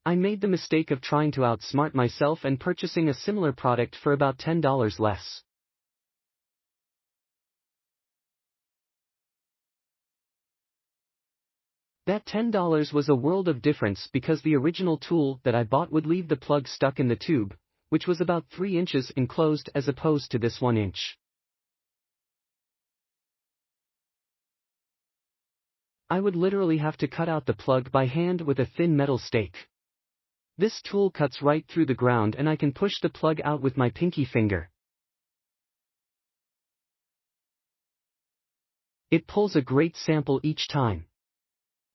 I made the mistake of trying to outsmart myself and purchasing a similar product for about $10 less. That $10 was a world of difference because the original tool that I bought would leave the plug stuck in the tube, which was about 3 inches enclosed as opposed to this 1 inch. I would literally have to cut out the plug by hand with a thin metal stake. This tool cuts right through the ground and I can push the plug out with my pinky finger. It pulls a great sample each time.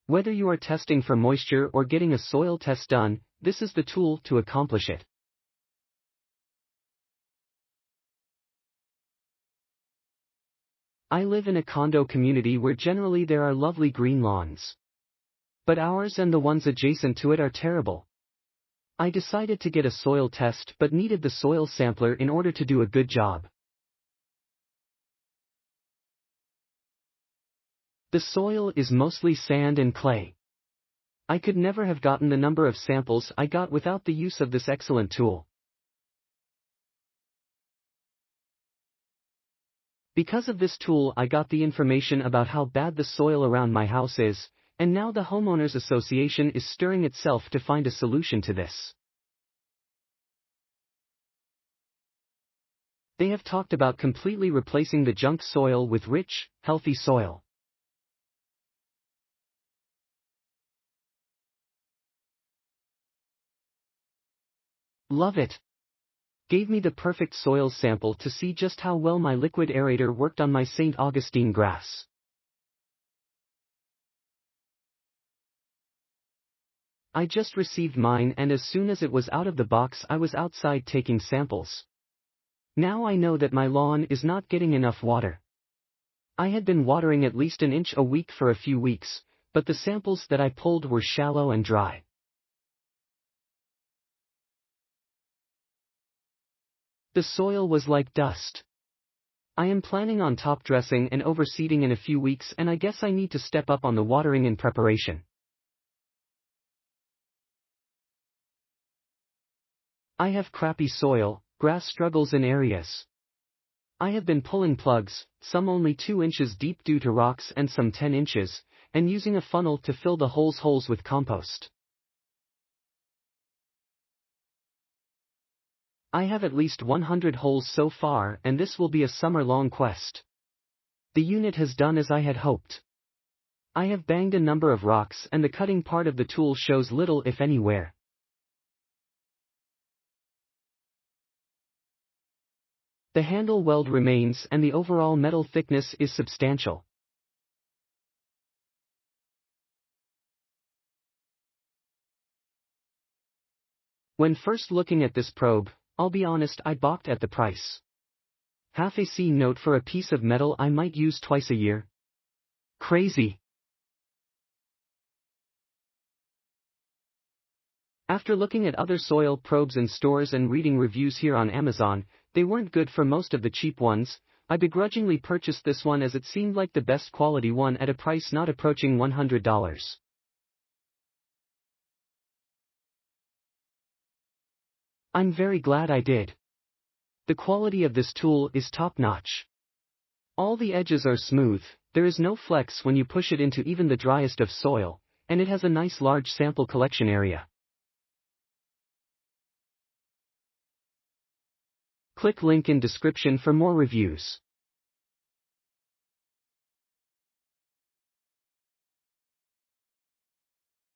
Whether you are testing for moisture or getting a soil test done, this is the tool to accomplish it. I live in a condo community where generally there are lovely green lawns. But ours and the ones adjacent to it are terrible. I decided to get a soil test but needed the soil sampler in order to do a good job. The soil is mostly sand and clay. I could never have gotten the number of samples I got without the use of this excellent tool. Because of this tool I got the information about how bad the soil around my house is, and now the Homeowners Association is stirring itself to find a solution to this. They have talked about completely replacing the junk soil with rich, healthy soil. Love it. Gave me the perfect soil sample to see just how well my liquid aerator worked on my St. Augustine grass. I just received mine and as soon as it was out of the box I was outside taking samples. Now I know that my lawn is not getting enough water. I had been watering at least an inch a week for a few weeks, but the samples that I pulled were shallow and dry. The soil was like dust. I am planning on top dressing and overseeding in a few weeks and I guess I need to step up on the watering in preparation. I have crappy soil, grass struggles in areas. I have been pulling plugs, some only 2 inches deep due to rocks and some 10 inches, and using a funnel to fill the holes with compost. I have at least 100 holes so far and this will be a summer-long quest. The unit has done as I had hoped. I have banged a number of rocks and the cutting part of the tool shows little if any wear. The handle weld remains and the overall metal thickness is substantial. When first looking at this probe, I'll be honest, I balked at the price. Half a C note for a piece of metal I might use twice a year? Crazy. After looking at other soil probes in stores and reading reviews here on Amazon, they weren't good for most of the cheap ones. I begrudgingly purchased this one as it seemed like the best quality one at a price not approaching $100. I'm very glad I did. The quality of this tool is top-notch. All the edges are smooth, there is no flex when you push it into even the driest of soil, and it has a nice large sample collection area. Click link in description for more reviews.